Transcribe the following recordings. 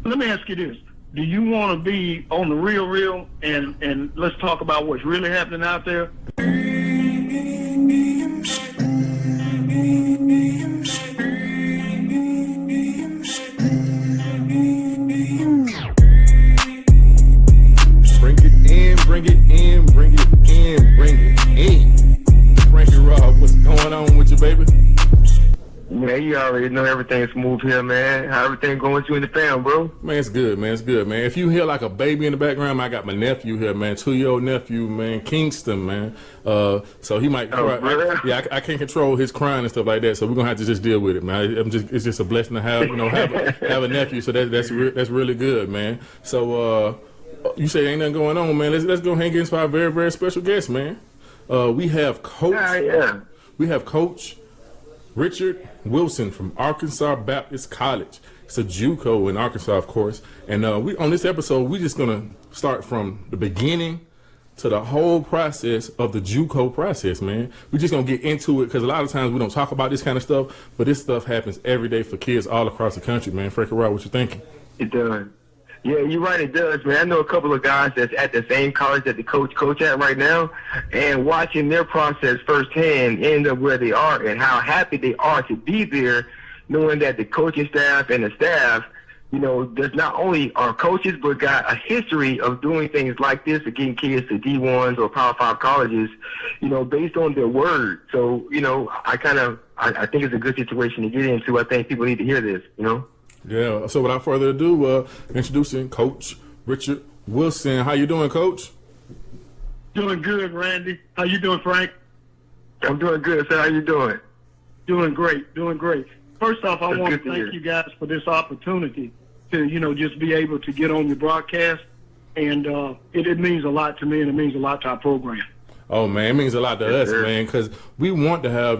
Let me ask you this. Do you want to be on the real and let's talk about what's really happening out there? Bring it in. Frankie Rob, what's going on with you, baby? Man, you already know everything's smooth here, man. How everything going with you in the fam, bro? Man, it's good, man. It's good, man. If you hear like a baby in the background, I got my nephew here, man. 2-year-old nephew, man. Kingston, man. So he might cry. I can't control his crying and stuff like that. So we're gonna have to just deal with it, man. It's just a blessing to have, have a nephew. So that's really good, man. So you say ain't nothing going on, man. Let's go hang into our very, very special guest, man. We have Coach. We have Coach Richard Wilson from Arkansas Baptist College. It's a JUCO in Arkansas, of course. And we on this episode, we're just gonna start from the beginning to the whole process of the JUCO process, man. We're just gonna get into it because a lot of times we don't talk about this kind of stuff, but this stuff happens every day for kids all across the country, man. Frankie Rob, what you thinking? It does. Yeah, you're right, it does, man. I know a couple of guys that's at the same college that the coach at right now, and watching their process firsthand end up where they are and how happy they are to be there, knowing that the coaching staff and the staff, there's not only are coaches, but got a history of doing things like this, of getting kids to D1s or Power 5 colleges, based on their word. So, I think it's a good situation to get into. I think people need to hear this, Yeah, so without further ado, introducing Coach Richard Wilson. How you doing, Coach? Doing good, Randy. How you doing, Frank? I'm doing good, sir. How you doing? Doing great. First off, I want to thank you guys for this opportunity to, just be able to get on your broadcast. And it means a lot to me, and it means a lot to our program. Oh, man, it means a lot to us, man, because we want to have,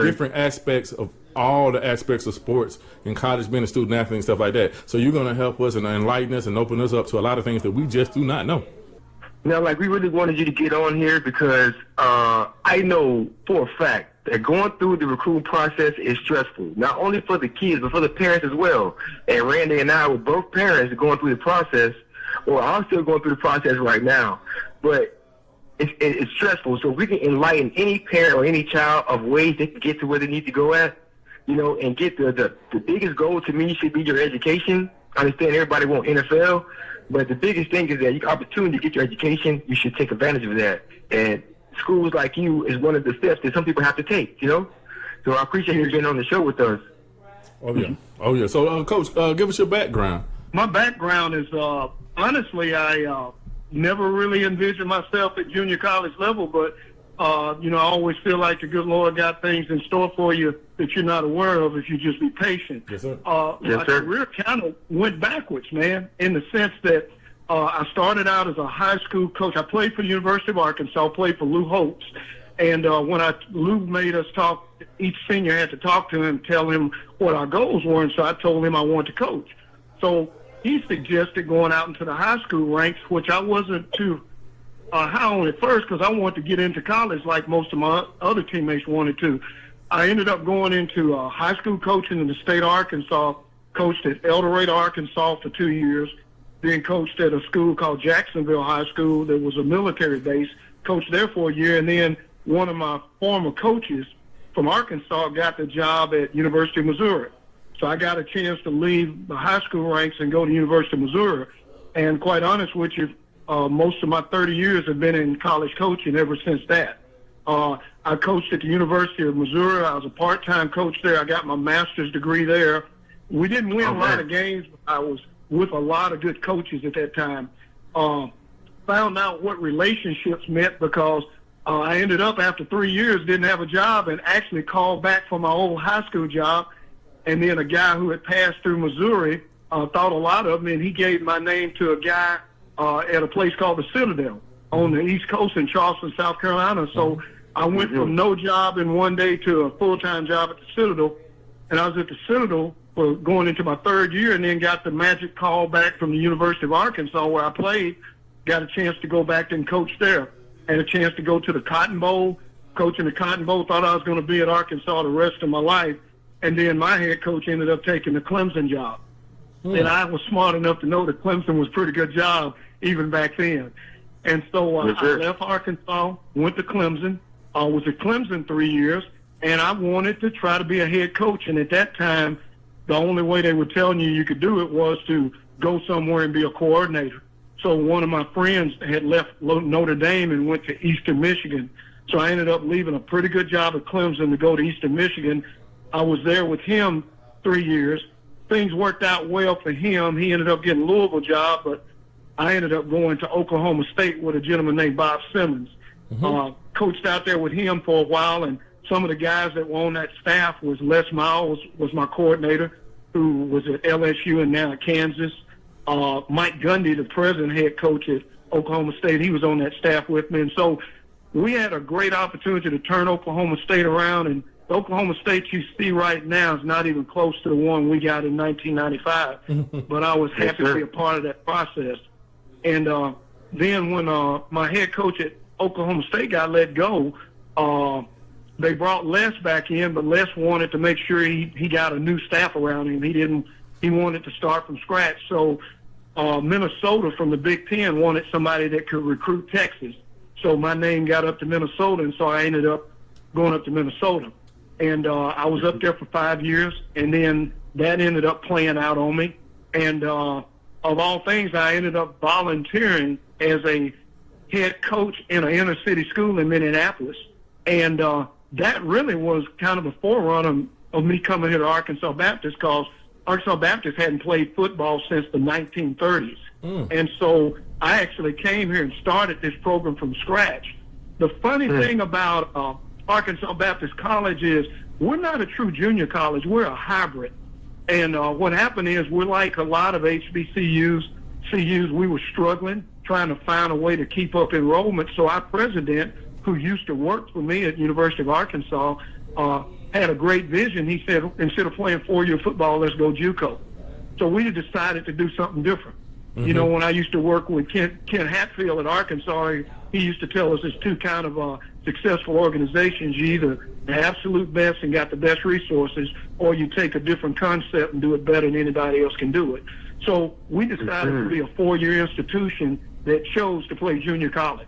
different aspects of all the aspects of sports in college, being a student athlete and stuff like that. So you're going to help us and enlighten us and open us up to a lot of things that we just do not know. Now, we really wanted you to get on here because I know for a fact that going through the recruiting process is stressful, not only for the kids, but for the parents as well. And Randy and I were both parents going through the process, or I'm still going through the process right now. But it's stressful. So if we can enlighten any parent or any child of ways they can get to where they need to go at, and get the biggest goal to me should be your education. I understand everybody want NFL, but the biggest thing is that you got opportunity to get your education. You should take advantage of that. And schools like you is one of the steps that some people have to take, So I appreciate you being on the show with us. Oh, yeah. So, Coach, give us your background. My background is, honestly, I never really envisioned myself at junior college level, but I always feel like the good Lord got things in store for you that you're not aware of if you just be patient. Yes, sir. My career kind of went backwards, man, in the sense that I started out as a high school coach. I played for the University of Arkansas, played for Lou Holtz. And when Lou made us talk, each senior had to talk to him, tell him what our goals were. And so I told him I wanted to coach. So he suggested going out into the high school ranks, which I wasn't too high on at first because I wanted to get into college like most of my other teammates wanted to. I ended up going into high school coaching in the state of Arkansas, coached at El Dorado, Arkansas for 2 years, then coached at a school called Jacksonville High School that was a military base, coached there for a year, and then one of my former coaches from Arkansas got the job at University of Missouri. So I got a chance to leave the high school ranks and go to University of Missouri. And quite honest with you, most of my 30 years have been in college coaching ever since that. I coached at the University of Missouri. I was a part-time coach there. I got my master's degree there. We didn't win a lot of games, but I was with a lot of good coaches at that time. Found out what relationships meant because I ended up after 3 years, didn't have a job, and actually called back for my old high school job. And then a guy who had passed through Missouri thought a lot of me, and he gave my name to a guy at a place called the Citadel on the East Coast in Charleston, South Carolina. So I went from no job in one day to a full-time job at the Citadel. And I was at the Citadel for going into my third year and then got the magic call back from the University of Arkansas where I played, got a chance to go back and coach there. Had a chance to go to the Cotton Bowl, coaching the Cotton Bowl, thought I was going to be at Arkansas the rest of my life. And then my head coach ended up taking the Clemson job. And I was smart enough to know that Clemson was a pretty good job even back then. And so I left Arkansas, went to Clemson. I was at Clemson 3 years, and I wanted to try to be a head coach. And at that time, the only way they were telling you could do it was to go somewhere and be a coordinator. So one of my friends had left Notre Dame and went to Eastern Michigan. So I ended up leaving a pretty good job at Clemson to go to Eastern Michigan. I was there with him 3 years. Things worked out well for him. He ended up getting a Louisville job, but I ended up going to Oklahoma State with a gentleman named Bob Simmons. Coached out there with him for a while, and some of the guys that were on that staff was Les Miles, was my coordinator, who was at LSU and now at Kansas. Mike Gundy, the present head coach at Oklahoma State, he was on that staff with me. And so we had a great opportunity to turn Oklahoma State around, and the Oklahoma State you see right now is not even close to the one we got in 1995. But I was happy to be a part of that process. And then when my head coach at Oklahoma State got let go, they brought Les back in, but Les wanted to make sure he got a new staff around him. He wanted to start from scratch. So Minnesota from the Big Ten wanted somebody that could recruit Texas. So my name got up to Minnesota, and so I ended up going up to Minnesota. And I was up there for 5 years, and then that ended up playing out on me. And of all things, I ended up volunteering as a head coach in an inner city school in Minneapolis. And that really was kind of a forerunner of me coming here to Arkansas Baptist, because Arkansas Baptist hadn't played football since the 1930s. And so I actually came here and started this program from scratch. The funny thing about Arkansas Baptist College is we're not a true junior college. We're a hybrid. And what happened is we're like a lot of HBCUs, CUs. We were struggling, trying to find a way to keep up enrollment. So our president, who used to work for me at University of Arkansas, had a great vision. He said, instead of playing 4-year football, let's go JUCO. So we decided to do something different. You know, when I used to work with Ken Hatfield at Arkansas, he used to tell us there's two kind of successful organizations. You either the absolute best and got the best resources, or you take a different concept and do it better than anybody else can do it. So we decided to be a 4-year institution that chose to play junior college.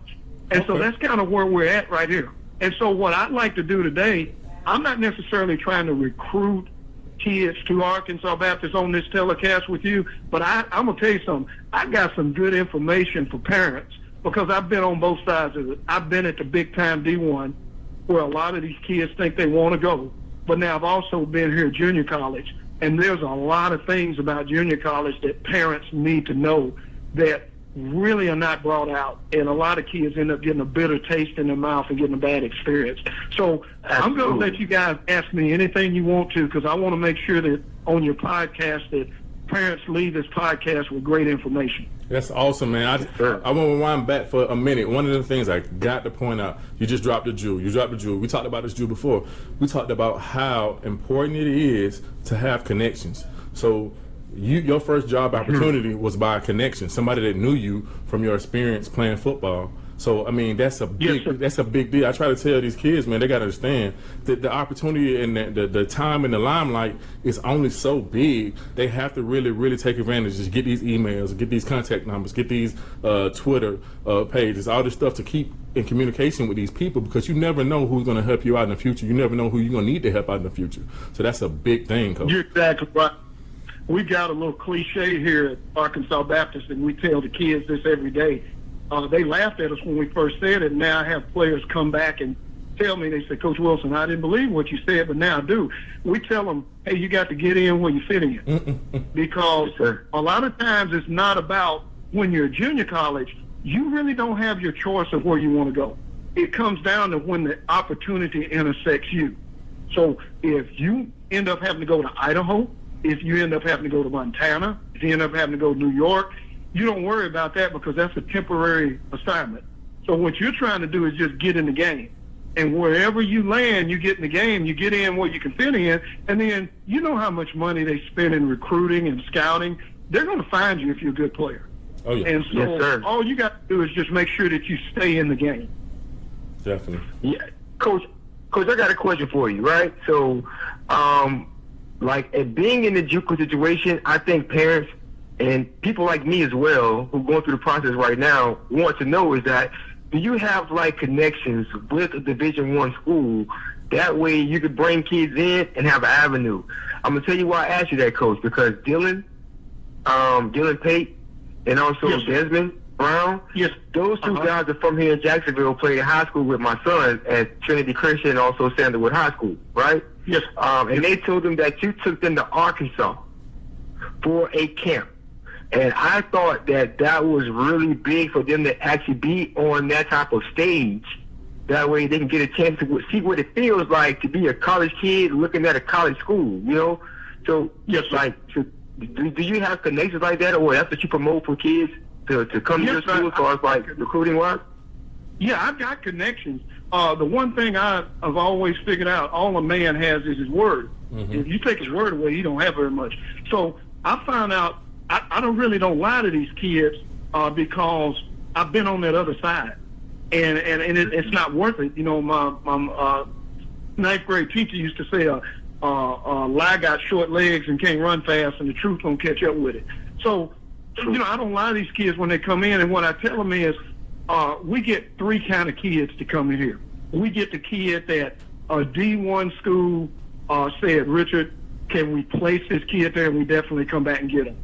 And so that's kind of where we're at right here. And so what I'd like to do today, I'm not necessarily trying to recruit kids to Arkansas Baptist on this telecast with you, but I'm going to tell you something. I got some good information for parents, because I've been on both sides of it. I've been at the big-time D1, where a lot of these kids think they want to go. But now I've also been here at junior college, and there's a lot of things about junior college that parents need to know that really are not brought out, and a lot of kids end up getting a bitter taste in their mouth and getting a bad experience. So I'm going to let you guys ask me anything you want to, because I want to make sure that on your podcast that parents leave this podcast with great information. That's awesome, man. I want to rewind back for a minute. One of the things I got to point out, you just dropped a jewel. You dropped a jewel. We talked about this jewel before. We talked about how important it is to have connections. So your first job opportunity was by a connection, somebody that knew you from your experience playing football. So I mean, that's a big deal. I try to tell these kids, man, they got to understand that the opportunity and the time in the limelight is only so big. They have to really take advantage. Just get these emails, get these contact numbers, get these Twitter pages, all this stuff to keep in communication with these people, because you never know who's going to help you out in the future. You never know who you're going to need to help out in the future. So that's a big thing, Coach. You're exactly right. We got a little cliche here at Arkansas Baptist, and we tell the kids this every day. They laughed at us when we first said it. Now I have players come back and tell me, they say, Coach Wilson, I didn't believe what you said, but now I do. We tell them, hey, you got to get in where you fit in. Because a lot of times it's not about when you're at junior college, you really don't have your choice of where you want to go. It comes down to when the opportunity intersects you. So if you end up having to go to Idaho, if you end up having to go to Montana, if you end up having to go to New York, you don't worry about that, because that's a temporary assignment. So what you're trying to do is just get in the game. And wherever you land, you get in the game, you get in where you can fit in, and then you know how much money they spend in recruiting and scouting. They're going to find you if you're a good player. Oh, yeah. And so all you got to do is just make sure that you stay in the game. Definitely. Yeah. Coach, I got a question for you, right? So like at being in the JUCO situation, I think parents and people like me as well, who are going through the process right now, want to know is that, do you have like connections with a Division I school? That way you could bring kids in and have an avenue. I'm gonna tell you why I asked you that, Coach, because Dylan Pate, and also yes, Desmond Brown, yes, those two guys are from here in Jacksonville, played high school with my son at Trinity Christian and also Sandalwood High School, right? Yes. And they told them that you took them to Arkansas for a camp. And I thought that that was really big for them to actually be on that type of stage. That way they can get a chance to see what it feels like to be a college kid looking at a college school, you know? So, yes, like, do you have connections like that, or that's what you promote for kids to come to your school as far as, like, recruiting-wise? Yeah, I've got connections. The one thing I've always figured out, all a man has is his word. Mm-hmm. If you take his word away, you don't have very much. So I found out I don't lie to these kids because I've been on that other side, and it's not worth it. You know, my ninth grade teacher used to say, lie got short legs and can't run fast, and the truth don't catch up with it. So, you know, I don't lie to these kids when they come in, and what I tell them is, we get three kind of kids to come in here. We get the kid that a D1 school said, Richard, can we place this kid there? And we definitely come back and get him.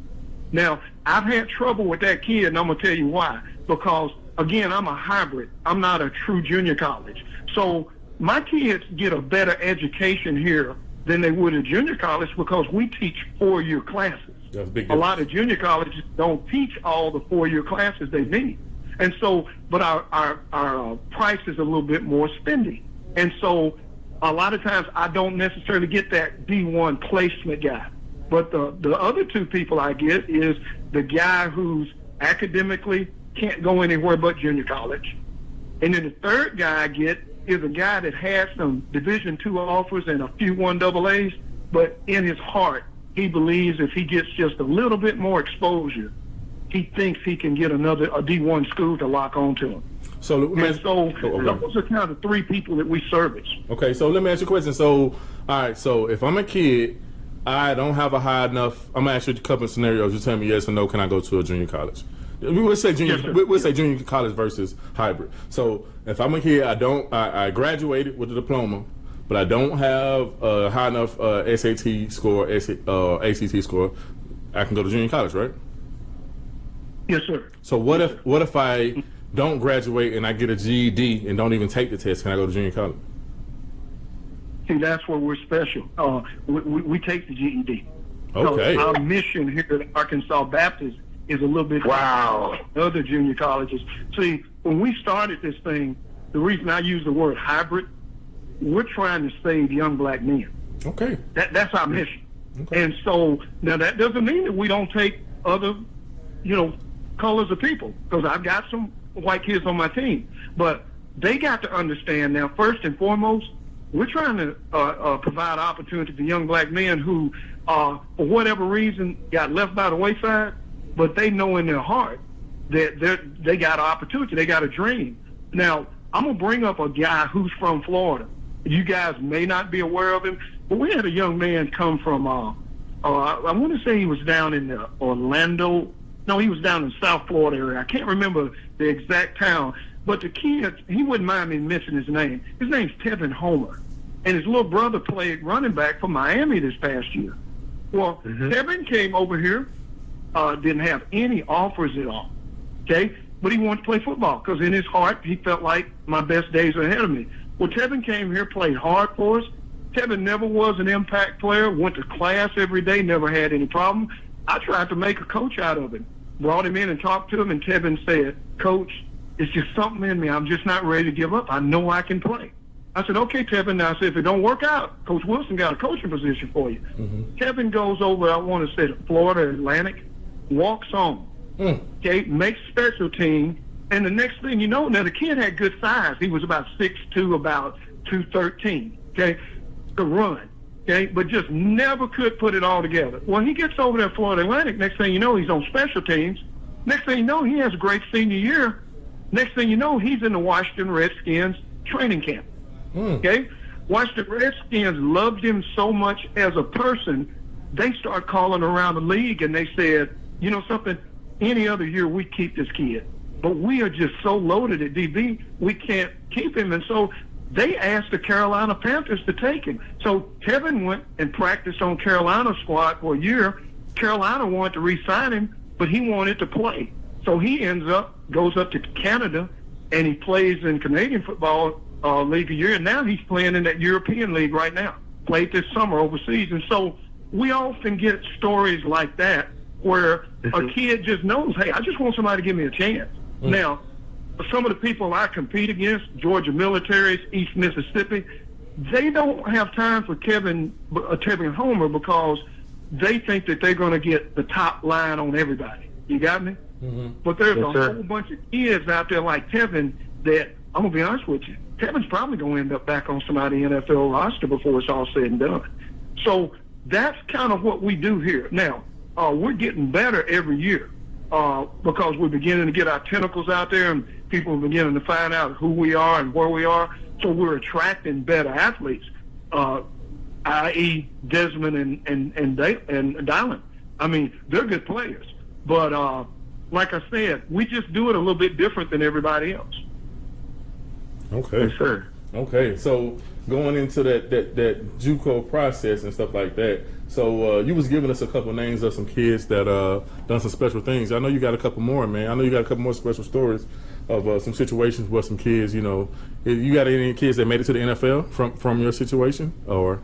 Now, I've had trouble with that kid, and I'm going to tell you why. Because, again, I'm a hybrid. I'm not a true junior college. So my kids get a better education here than they would at junior college because we teach 4-year classes. That's a big A difference. lot of junior colleges don't teach all the 4-year classes they need. And so, but our price is a little bit more spendy. And so a lot of times I don't necessarily get that D1 placement guy. But the other two people I get is the guy who's academically can't go anywhere but junior college. And then the third guy I get is a guy that has some Division II offers and a few 1AAs, but in his heart, he believes if he gets just a little bit more exposure, he thinks he can get a D1 school to lock onto him. So, Those are kind of the three people that we service. Okay, so let me ask you a question. So, all right, so if I'm a kid, I don't have a high enough. I'm gonna ask you a couple of scenarios. You tell me yes or no. Can I go to a junior college? We would say junior. Yes, we'll say junior college versus hybrid. So if I'm a kid, I graduated with a diploma, but I don't have a high enough SAT score, ACT score. I can go to junior college, right? Yes, sir. So what if I don't graduate and I get a GED and don't even take the test? Can I go to junior college? See, that's where we're special. We take the GED. Okay. So our mission here at Arkansas Baptist is a little bit Wow. than other junior colleges. See, when we started this thing, the reason I use the word hybrid, we're trying to save young black men. Okay. That's our mission. Okay. And so now that doesn't mean that we don't take other, colors of people, because I've got some white kids on my team, but they got to understand now, first and foremost, we're trying to provide opportunity for young black men who, for whatever reason, got left by the wayside, but they know in their heart that they got an opportunity, they got a dream. Now, I'm going to bring up a guy who's from Florida. You guys may not be aware of him, but we had a young man come from, I want to say he was down in Orlando. No, he was down in South Florida area. I can't remember the exact town. But the kid, he wouldn't mind me mentioning his name. His name's Tevin Homer. And his little brother played running back for Miami this past year. Well, Tevin came over here, didn't have any offers at all, okay? But he wanted to play football because in his heart, he felt like my best days are ahead of me. Well, Tevin came here, played hard for us. Tevin never was an impact player, went to class every day, never had any problem. I tried to make a coach out of him. Brought him in and talked to him, and Tevin said, Coach, it's just something in me. I'm just not ready to give up. I know I can play. I said, okay, Tevin. Now I said, if it don't work out, Coach Wilson got a coaching position for you. Tevin goes over, I want to say, to Florida Atlantic, walks on, okay, makes special team, and the next thing you know, now the kid had good size. He was about 6'2", about 213, okay, to run. Okay, but just never could put it all together. Well, he gets over there at Florida Atlantic. Next thing you know, he's on special teams. Next thing you know, he has a great senior year. Next thing you know, he's in the Washington Redskins training camp. Okay, Once the Redskins loved him so much as a person, they start calling around the league and they said, you know something, any other year we keep this kid. But we are just so loaded at DB, we can't keep him. And so they asked the Carolina Panthers to take him. So Tevin went and practiced on Carolina's squad for a year. Carolina wanted to re-sign him, but he wanted to play. So he goes up to Canada, and he plays in Canadian Football League a year. And now he's playing in that European League right now. Played this summer overseas. And so we often get stories like that where a kid just knows, hey, I just want somebody to give me a chance. Now, some of the people I compete against, Georgia militaries, East Mississippi, they don't have time for Kevin Homer because they think that they're going to get the top line on everybody. You got me? But there's a whole bunch of kids out there like Tevin that, I'm going to be honest with you, Tevin's probably going to end up back on somebody's NFL roster before it's all said and done. So that's kind of what we do here. Now, we're getting better every year because we're beginning to get our tentacles out there and people are beginning to find out who we are and where we are. So we're attracting better athletes, i.e. Desmond and Dylan. I mean, they're good players. But like I said, we just do it a little bit different than everybody else. Okay. Yes, sir. Okay, so going into that JUCO process and stuff like that, so you was giving us a couple names of some kids that done some special things. I know you got a couple more, man. I know you got a couple more special stories of some situations where some kids, you know, you got any kids that made it to the NFL from your situation, or?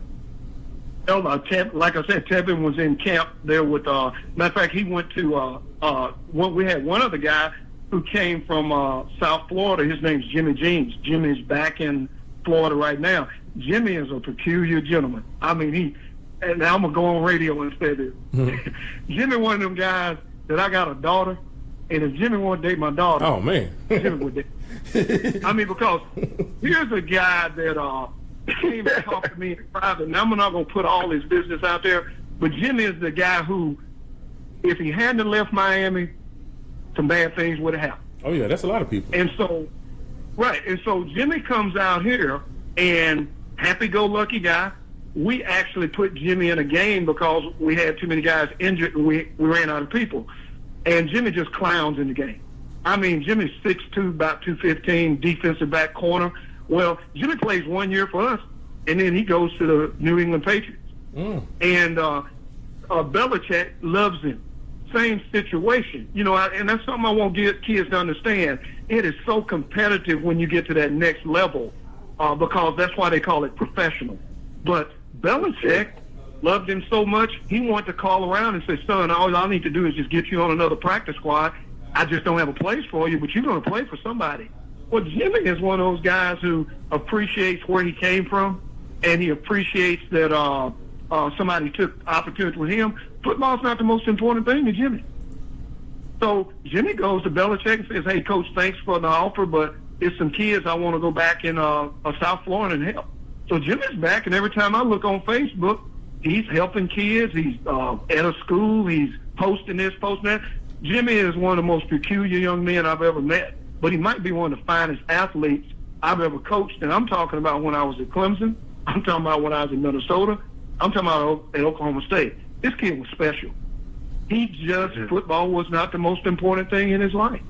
No, like I said, Tevin was in camp there with. Matter of fact, he went to. We had one other guy who came from South Florida. His name's Jimmy Jeans. Jimmy's back in Florida right now. Jimmy is a peculiar gentleman. I mean, and I'm gonna go on radio and say this. Jimmy, one of them guys that I got a daughter, and if Jimmy wanted to date my daughter, oh man, Jimmy would date. I mean, because here's a guy that came and talked to me in private, and I'm not gonna put all his business out there, but Jimmy is the guy who, if he hadn't left Miami, some bad things would have happened. Oh yeah, that's a lot of people. And so, and so Jimmy comes out here, and happy-go-lucky guy. We actually put Jimmy in a game because we had too many guys injured, and we ran out of people. And Jimmy just clowns in the game. I mean, Jimmy's 6'2", about 215, defensive back corner. Well, Jimmy plays 1 year for us, and then he goes to the New England Patriots. And Belichick loves him. Same situation, you know, and that's something I want kids to understand. It is so competitive when you get to that next level because that's why they call it professional. But Belichick loved him so much, he wanted to call around and say, son, all I need to do is just get you on another practice squad. I just don't have a place for you, but you're going to play for somebody. Well, Jimmy is one of those guys who appreciates where he came from, and he appreciates that somebody took opportunity with him. Football's not the most important thing to Jimmy. So Jimmy goes to Belichick and says, hey, Coach, thanks for the offer, but there's some kids I want to go back in South Florida and help. So Jimmy's back, and every time I look on Facebook, he's helping kids. He's at a school. He's posting this, posting that. Jimmy is one of the most peculiar young men I've ever met, but he might be one of the finest athletes I've ever coached. And I'm talking about when I was at Clemson. I'm talking about when I was in Minnesota. I'm talking about at Oklahoma State. This kid was special. Football was not the most important thing in his life.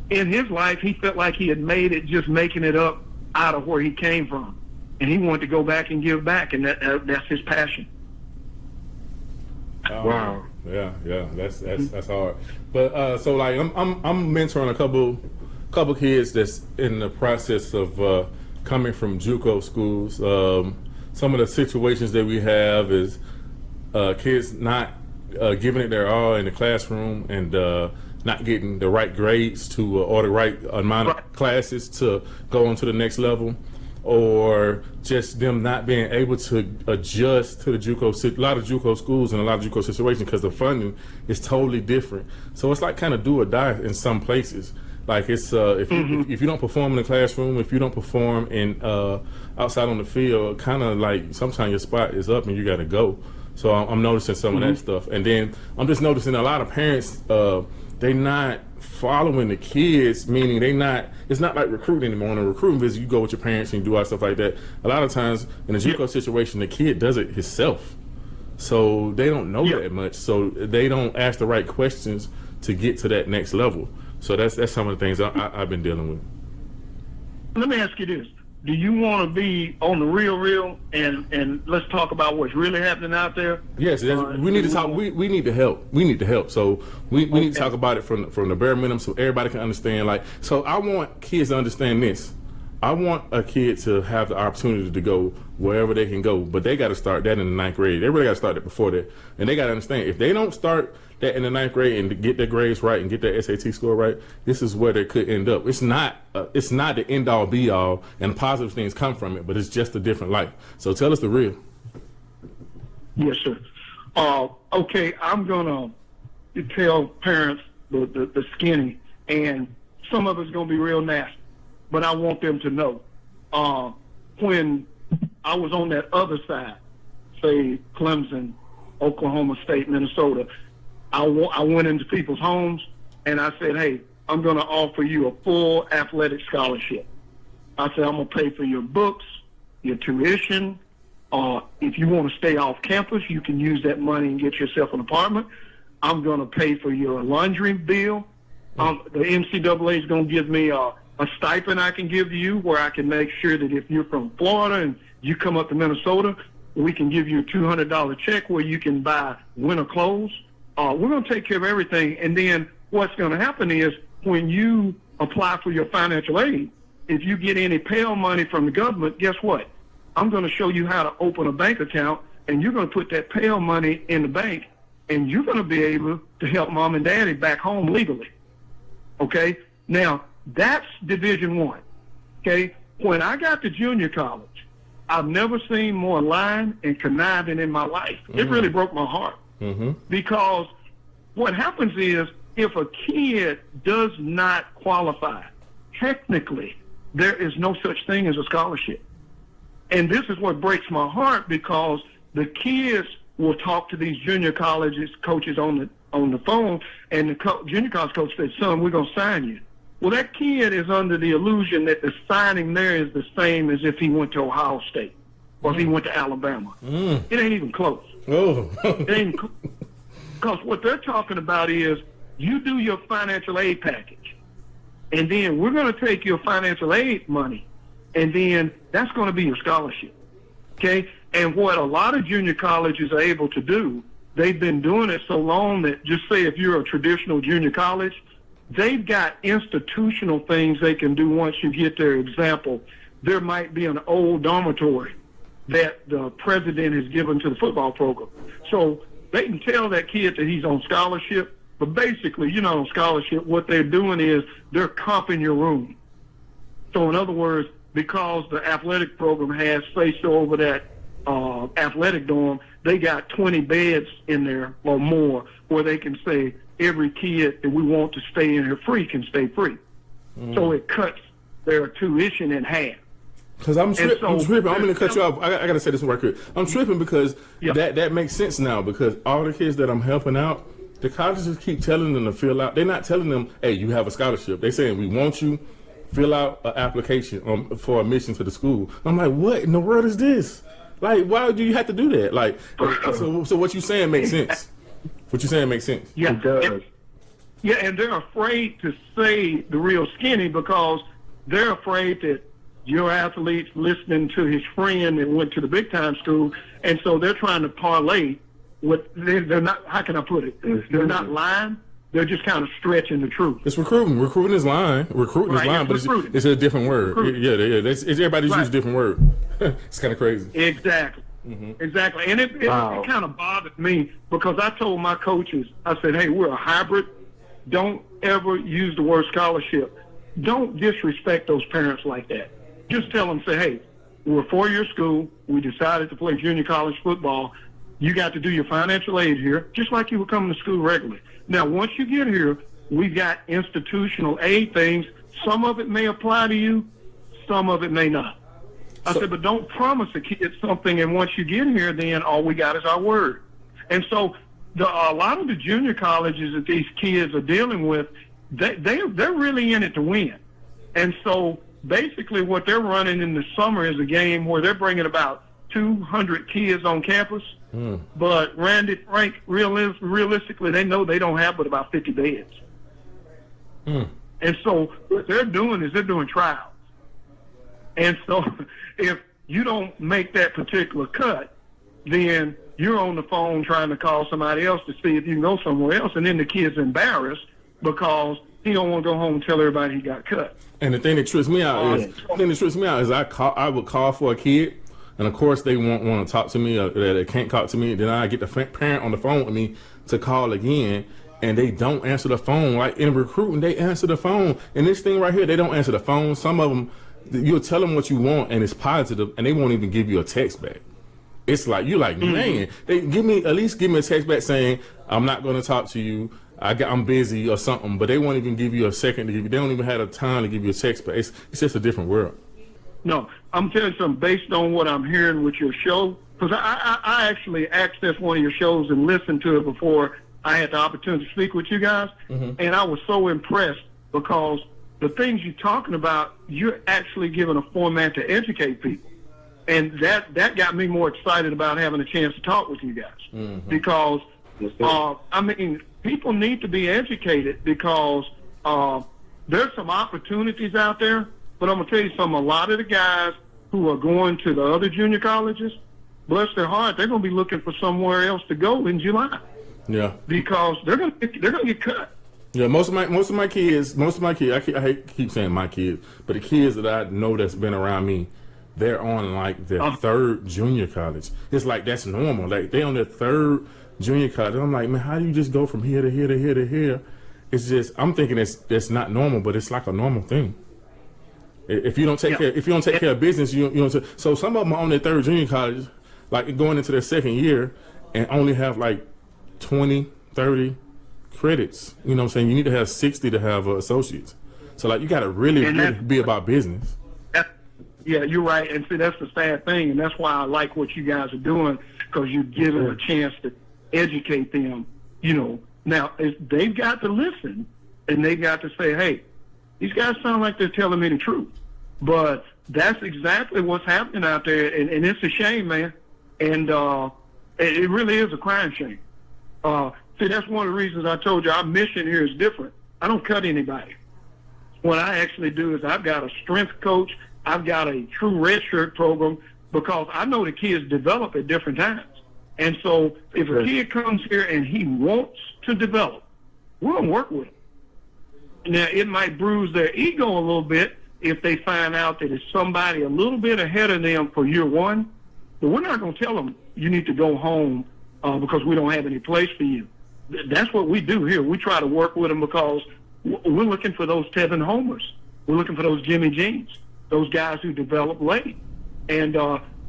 In his life, he felt like he had made it just making it up out of where he came from. And he wanted to go back and give back, and that's his passion. Wow. Yeah, that's hard. But so like I'm mentoring a couple kids that's in the process of coming from JUCO schools. Some of the situations that we have is kids not giving it their all in the classroom and not getting the right grades to or the right amount of classes to go on to the next level, or just them not being able to adjust to the JUCO, a lot of JUCO schools and a lot of JUCO situations because the funding is totally different. So it's like kind of do or die in some places. Like it's if you don't perform in the classroom, if you don't perform in outside on the field, kind of like sometimes your spot is up and you got to go. So I'm noticing some of that stuff, and then I'm just noticing a lot of parents they not following the kids, meaning it's not like recruiting anymore. On a recruiting visit, you go with your parents and you do all stuff like that. A lot of times in a JUCO situation, the kid does it himself. So they don't know that much. So they don't ask the right questions to get to that next level. So that's some of the things I've been dealing with. Let me ask you this. Do you want to be on the real and let's talk about what's really happening out there? Yes, we need to talk. We need to help. We need to help. So we need to talk about it from the bare minimum so everybody can understand. Like, so I want kids to understand this. I want a kid to have the opportunity to go wherever they can go, but they got to start that in the 9th grade. They really got to start that before that. And they got to understand, if they don't start that in the 9th grade and get their grades right and get their SAT score right, this is where they could end up. It's not the end all be all, and positive things come from it, but it's just a different life. So tell us the real. Yes, sir. Okay, I'm gonna tell parents the skinny, and some of it's gonna be real nasty, but I want them to know. When I was on that other side, say Clemson, Oklahoma State, Minnesota, I went into people's homes and I said, hey, I'm going to offer you a full athletic scholarship. I said, I'm going to pay for your books, your tuition. If you want to stay off campus, you can use that money and get yourself an apartment. I'm going to pay for your laundry bill. The NCAA is going to give me a stipend I can give to you where I can make sure that if you're from Florida and you come up to Minnesota, we can give you a $200 check where you can buy winter clothes. We're going to take care of everything. And then what's going to happen is when you apply for your financial aid, if you get any Pell money from the government, guess what? I'm going to show you how to open a bank account, and you're going to put that Pell money in the bank, and you're going to be able to help mom and daddy back home legally. Okay? Now, that's Division I. Okay? When I got to junior college, I've never seen more lying and conniving in my life. It really broke my heart. Because what happens is if a kid does not qualify, technically, there is no such thing as a scholarship. And this is what breaks my heart, because the kids will talk to these junior colleges coaches on the phone, and the junior college coach says, son, we're going to sign you. Well, that kid is under the illusion that the signing there is the same as if he went to Ohio State or if he went to Alabama. It ain't even close. It ain't, because what they're talking about is you do your financial aid package, and then we're going to take your financial aid money, and then that's going to be your scholarship. Okay? And what a lot of junior colleges are able to do, they've been doing it so long that, just say if you're a traditional junior college, they've got institutional things they can do once you get their example. There might be an old dormitory that the president has given to the football program. So they can tell that kid that he's on scholarship, but basically, you know, on scholarship, what they're doing is they're comping your room. So in other words, because the athletic program has say-so over that athletic dorm, they got 20 beds in there or more where they can say every kid that we want to stay in here free can stay free. So it cuts their tuition in half. Because I'm tripping. I'm going to cut you off. I got to say this right quick. I'm tripping because that makes sense now, because all the kids that I'm helping out, the colleges keep telling them to fill out. They're not telling them, hey, you have a scholarship. They're saying, we want you, fill out an application for admission to the school. I'm like, what in the world is this? Like, why do you have to do that? Like, so what you're saying makes sense. What you're saying makes sense. Yeah, it does. Yeah, and they're afraid to say the real skinny because they're afraid that your athlete's listening to his friend that went to the big time school, and so they're trying to parlay what they're not. How can I put it? They're not lying. They're just kind of stretching the truth. It's recruiting. Recruiting is lying. Recruiting is lying, but it's a different word. Everybody's using a different word. It's kind of crazy. Exactly. Exactly. And it kind of bothered me because I told my coaches, I said, hey, we're a hybrid. Don't ever use the word scholarship. Don't disrespect those parents like that. Just tell them, say, hey, we're a four-year school. We decided to play junior college football. You got to do your financial aid here, just like you were coming to school regularly. Now, once you get here, we've got institutional aid things. Some of it may apply to you. Some of it may not. I said, but don't promise a kid something, and once you get here, then all we got is our word. And so a lot of the junior colleges that these kids are dealing with, they're really in it to win. And so basically what they're running in the summer is a game where they're bringing about 200 kids on campus. But Randy, Frank, realistically, they know they don't have but about 50 beds. And so what they're doing is they're doing trials. And so if you don't make that particular cut, then you're on the phone trying to call somebody else to see if you can go somewhere else, and then the kid's embarrassed because he don't want to go home and tell everybody he got cut. And the thing that trips me out is I would call for a kid, and of course they won't want to talk to me, or they can't talk to me. Then I get the parent on the phone with me to call again, and they don't answer the phone. Like in recruiting, they answer the phone. And this thing right here, they don't answer the phone. Some of them, you'll tell them what you want, and it's positive, and they won't even give you a text back. It's like you're like, man, they at least give me a text back saying I'm not going to talk to you. I'm busy or something, but they won't even give you a second to give you. They don't even have the time to give you a text back. It's just a different world. No, I'm telling you something based on what I'm hearing with your show, because I actually accessed one of your shows and listened to it before I had the opportunity to speak with you guys, and I was so impressed because the things you're talking about, you're actually giving a format to educate people. And that got me more excited about having a chance to talk with you guys. Because, I mean, people need to be educated because there's some opportunities out there. But I'm going to tell you something, a lot of the guys who are going to the other junior colleges, bless their heart, they're going to be looking for somewhere else to go in July. Yeah. Because they're going to get cut. Yeah, most of my kids, I hate keep saying my kids, but the kids that I know that's been around me, they're on like their third junior college. It's like that's normal. Like they on their third junior college. I'm like, man, how do you just go from here to here to here to here? It's just I'm thinking it's not normal, but it's like a normal thing. If you don't take care of business, you don't. So some of them are on their third junior college, like going into their second year, and only have like 20, 30 credits. You know what I'm saying? You need to have 60 to have associates. So like you got to really be about business. Yeah, you're right. And see, that's the sad thing, and that's why I like what you guys are doing, because you give them a chance to educate them. You know, now they've got to listen, and they've got to say, hey, these guys sound like they're telling me the truth. But that's exactly what's happening out there, and it's a shame, man. And it really is a crying shame. See, that's one of the reasons I told you our mission here is different. I don't cut anybody. What I actually do is I've got a strength coach. I've got a true redshirt program because I know the kids develop at different times. And so if a kid comes here and he wants to develop, we're going to work with him. Now, it might bruise their ego a little bit if they find out that it's somebody a little bit ahead of them for year one, but we're not going to tell them you need to go home because we don't have any place for you. That's what we do here. We try to work with them because we're looking for those Tevin Homers. We're looking for those Jimmy Jeans, those guys who develop late. And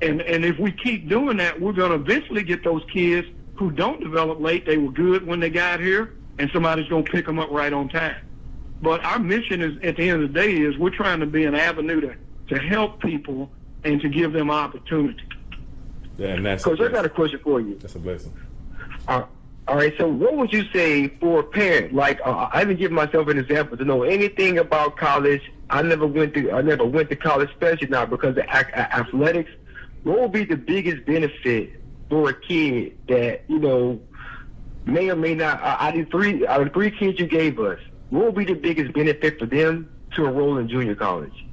if we keep doing that, we're going to eventually get those kids who don't develop late. They were good when they got here, and somebody's going to pick them up right on time. But our mission is, at the end of the day, is we're trying to be an avenue to help people and to give them opportunity. Yeah, and that's Coach, I got a question for you. That's a blessing. All right, so what would you say for a parent? Like, I even give myself an example to know anything about college. I never went to college, especially now because of athletics. What would be the biggest benefit for a kid that, you know, may or may not, out of the three kids you gave us, what would be the biggest benefit for them to enroll in junior college?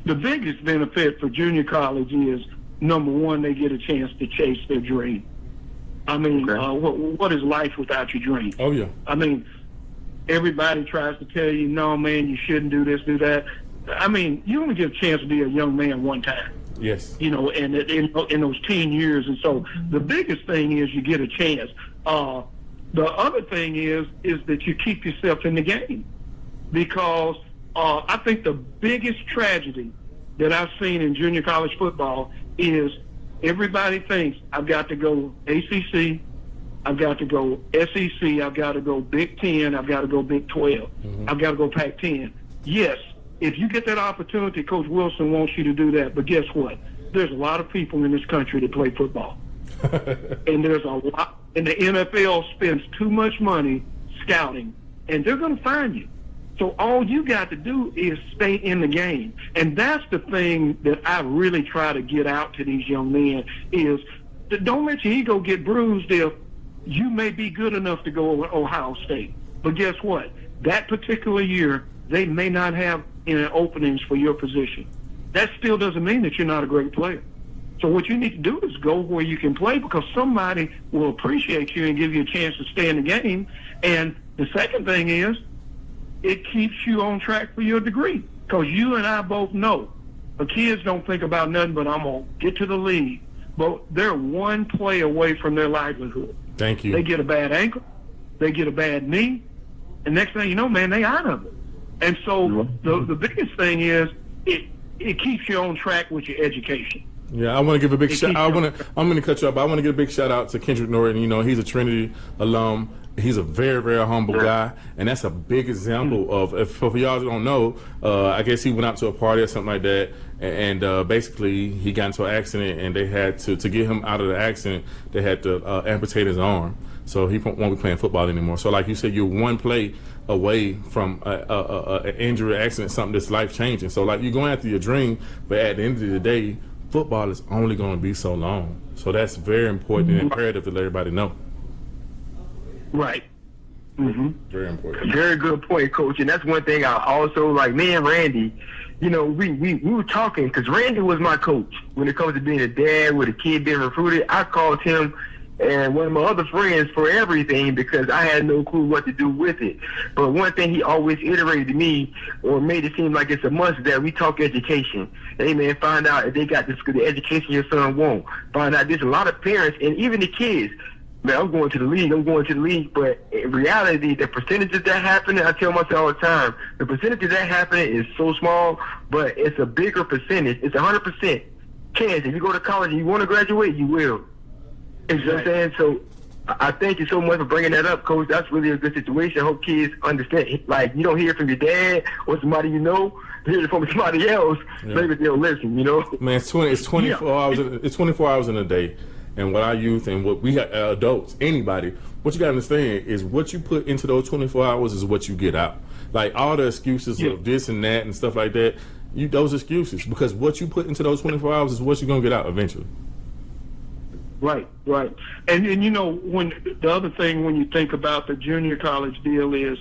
The biggest benefit for junior college is, number one, they get a chance to chase their dream. I mean, what is life without your dream? Oh, yeah. I mean, everybody tries to tell you, no, man, you shouldn't do this, do that. I mean, you only get a chance to be a young man one time. Yes. You know, and in those teen years. And so the biggest thing is you get a chance. The other thing is that you keep yourself in the game. Because I think the biggest tragedy that I've seen in junior college football is everybody thinks I've got to go ACC, I've got to go SEC, I've got to go Big Ten, I've got to go Big 12, I've got to go Pac-10. Yes, if you get that opportunity, Coach Wilson wants you to do that. But guess what? There's a lot of people in this country that play football. And there's a lot, and the NFL spends too much money scouting and they're going to find you. So all you got to do is stay in the game. And that's the thing that I really try to get out to these young men is that don't let your ego get bruised if you may be good enough to go to Ohio State. But guess what? That particular year, they may not have any openings for your position. That still doesn't mean that you're not a great player. So what you need to do is go where you can play because somebody will appreciate you and give you a chance to stay in the game. And the second thing is, it keeps you on track for your degree. Because you and I both know the kids don't think about nothing but I'm going to get to the league. But they're one play away from their livelihood. Thank you. They get a bad ankle. They get a bad knee. And next thing you know, man, they out of it. And so the biggest thing is it keeps you on track with your education. Yeah, I want to give a big shout. I'm going to cut you off, but I want to give a big shout out to Kendrick Norton. You know, he's a Trinity alum. He's a very, very humble guy, and that's a big example of. If y'all don't know, I guess he went out to a party or something like that, and basically he got into an accident, and they had to get him out of the accident. They had to amputate his arm, so he won't be playing football anymore. So, like you said, you're one play away from an injury, accident, something that's life changing. So, like you're going after your dream, but at the end of the day, football is only going to be so long. So that's very important and imperative to let everybody know. Right. Very important. Very good point, Coach. And that's one thing I also, like me and Randy, you know, we were talking because Randy was my coach when it comes to being a dad with a kid being recruited. I called him and one of my other friends for everything because I had no clue what to do with it. But one thing he always iterated to me or made it seem like it's a must that we talk education. Hey, man, find out if they got the education your son won't. Find out there's a lot of parents and even the kids, man, I'm going to the league. But in reality, the percentages that happen, I tell myself all the time, the percentages that happen is so small, but it's a bigger percentage. It's 100% chance. If you go to college and you want to graduate, you will. You know what I'm saying? So I thank you so much for bringing that up, Coach. That's really a good situation. I hope kids understand. Like, you don't hear it from your dad or somebody you know. Hear it from somebody else. Yeah. Maybe they'll listen, you know? Man, it's 24 hours. It's 24 hours in a day. And what our youth and what we have, adults, anybody, what you got to understand is what you put into those 24 hours is what you get out. Like all the excuses of this and that and stuff like that, those excuses. Because what you put into those 24 hours is what you're going to get out eventually. Right. And you know, when the other thing when you think about the junior college deal is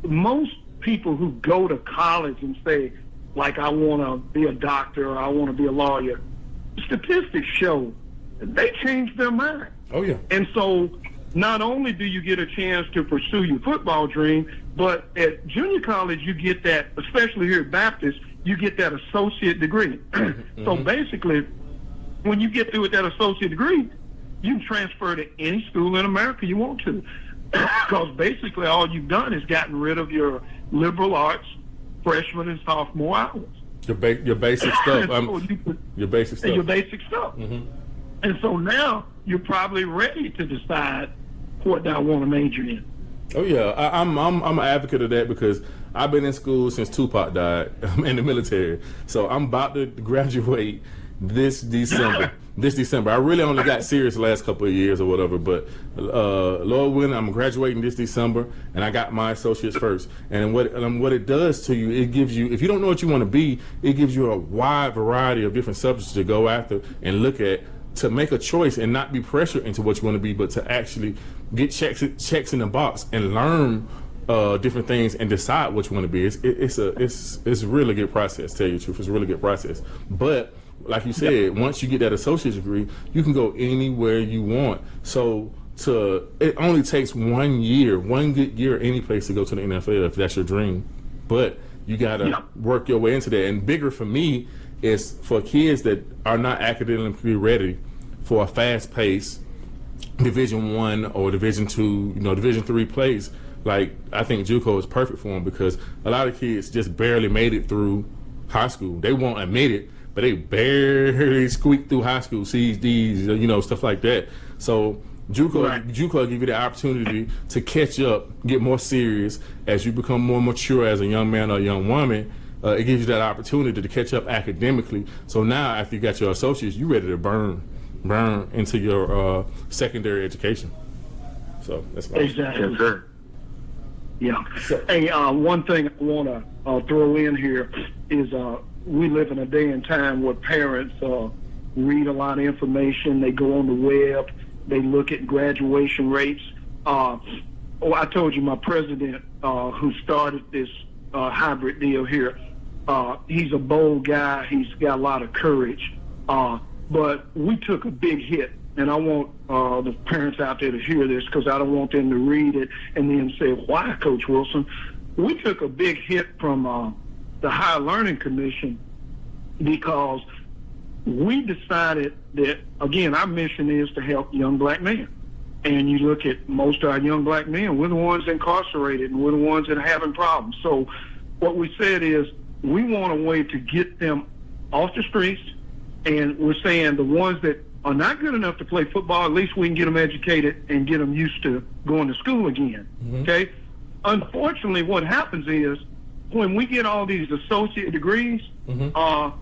most people who go to college and say, like, I want to be a doctor or I want to be a lawyer, statistics show they change their mind. Oh, yeah. And so not only do you get a chance to pursue your football dream, but at junior college you get that, especially here at Bapist, you get that associate degree. So basically, when you get through with that associate degree, you can transfer to any school in America you want to. Because basically all you've done is gotten rid of your liberal arts freshman and sophomore hours. Your basic stuff. Your basic stuff. Your basic stuff. And so now you're probably ready to decide what I want to major in. Oh yeah, I'm an advocate of that because I've been in school since Tupac died. I'm in the military, so I'm about to graduate this December. I really only got serious the last couple of years or whatever, but Lord willing, I'm graduating this December, and I got my associates first. And what it does to you, it gives you, if you don't know what you want to be, it gives you a wide variety of different subjects to go after and look at, to make a choice and not be pressured into what you want to be, but to actually get checks in the box and learn different things and decide what you want to be. It's a really good process. Tell you the truth, it's a really good process. But like you said, once you get that associate's degree, you can go anywhere you want. So it only takes 1 year, one good year, any place to go to the NFL if that's your dream. But you gotta work your way into that. And bigger for me is for kids that are not academically ready for a fast-paced Division I or Division II, Division III place. Like, I think JUCO is perfect for them because a lot of kids just barely made it through high school. They won't admit it, but they barely squeaked through high school, C's, D's, stuff like that. So JUCO give you the opportunity to catch up, get more serious as you become more mature as a young man or a young woman. It gives you that opportunity to catch up academically. So now, after you got your associates, you're ready to burn into your secondary education. So that's my exactly. Yes, sir. Yeah. Hey, one thing I want to throw in here is we live in a day and time where parents read a lot of information. They go on the web. They look at graduation rates. I told you my president who started this hybrid deal here, he's a bold guy. He's got a lot of courage. But we took a big hit. And I want the parents out there to hear this because I don't want them to read it and then say, why, Coach Wilson? We took a big hit from the Higher Learning Commission because we decided that, again, our mission is to help young black men. And you look at most of our young black men, we're the ones incarcerated and we're the ones that are having problems. So what we said is we want a way to get them off the streets, and we're saying the ones that are not good enough to play football, at least we can get them educated and get them used to going to school again. Okay? Unfortunately, what happens is when we get all these associate degrees, I'll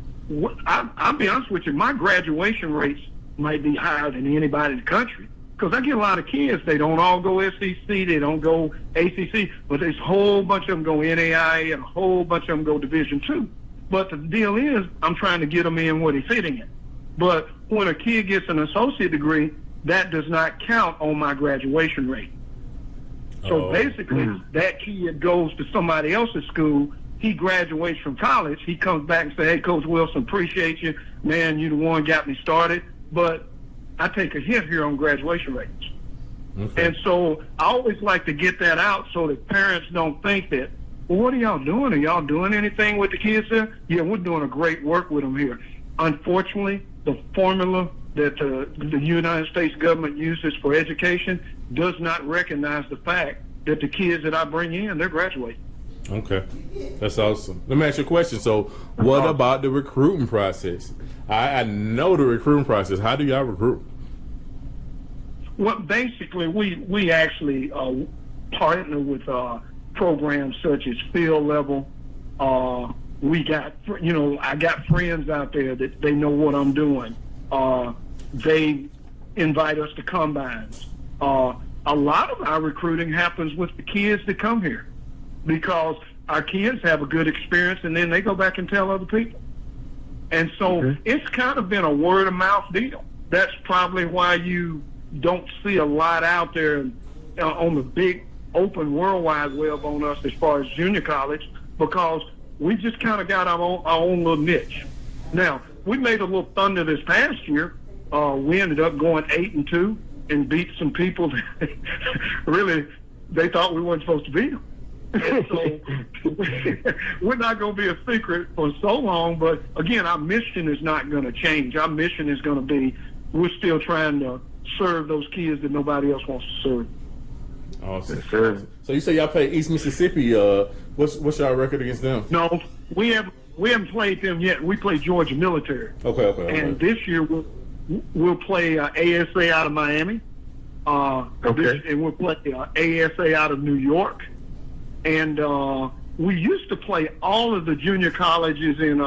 be honest with you, my graduation rates might be higher than anybody in the country because I get a lot of kids. They don't all go SEC, they don't go ACC, but there's a whole bunch of them go NAIA and a whole bunch of them go Division II. But the deal is I'm trying to get them in where they fit in. But when a kid gets an associate degree, that does not count on my graduation rate. So basically, that kid goes to somebody else's school. He graduates from college. He comes back and says, hey, Coach Wilson, appreciate you. Man, you the one got me started. But I take a hit here on graduation rates. And so I always like to get that out so that parents don't think that, well, what are y'all doing? Are y'all doing anything with the kids there? Yeah, we're doing a great work with them here. Unfortunately, the formula that the United States government uses for education does not recognize the fact that the kids that I bring in, they're graduating. Okay. That's awesome. Let me ask you a question. So what about the recruiting process? I know the recruiting process. How do y'all recruit? Well, basically, we actually partner with programs such as Field Level. We got, I got friends out there that they know what I'm doing. They invite us to combines. A lot of our recruiting happens with the kids that come here because our kids have a good experience and then they go back and tell other people. And so it's kind of been a word of mouth deal. That's probably why you don't see a lot out there on the big open worldwide web on us as far as junior college, because we just kind of got our own little niche. Now, we made a little thunder this past year. We ended up going 8-2 and beat some people that really they thought we weren't supposed to beat them. So we're not going to be a secret for so long, but again, our mission is not going to change. Our mission is going to be, we're still trying to serve those kids that nobody else wants to serve. Awesome. Yes, sir. So you say y'all play East Mississippi. What's y'all record against them? No, we haven't played them yet. We play Georgia Military. Okay. And this year we'll play ASA out of Miami. And we'll play ASA out of New York. And we used to play all of the junior colleges in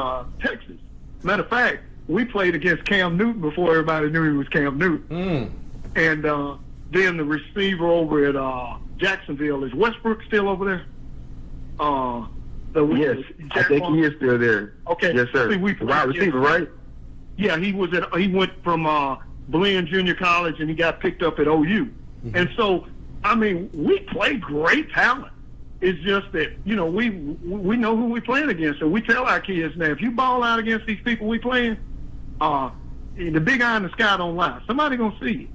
Texas. Matter of fact, we played against Cam Newton before everybody knew he was Cam Newton. And then the receiver over at Jacksonville, is Westbrook still over there? Yes, I think he is still there. Okay. Yes, sir. See, wide receiver, right? Yeah, he went from Blaine Junior College and he got picked up at OU. And so, I mean, we play great talent. It's just that, we know who we're playing against. And we tell our kids now, if you ball out against these people we playing, the big eye in the sky don't lie. Somebody going to see you.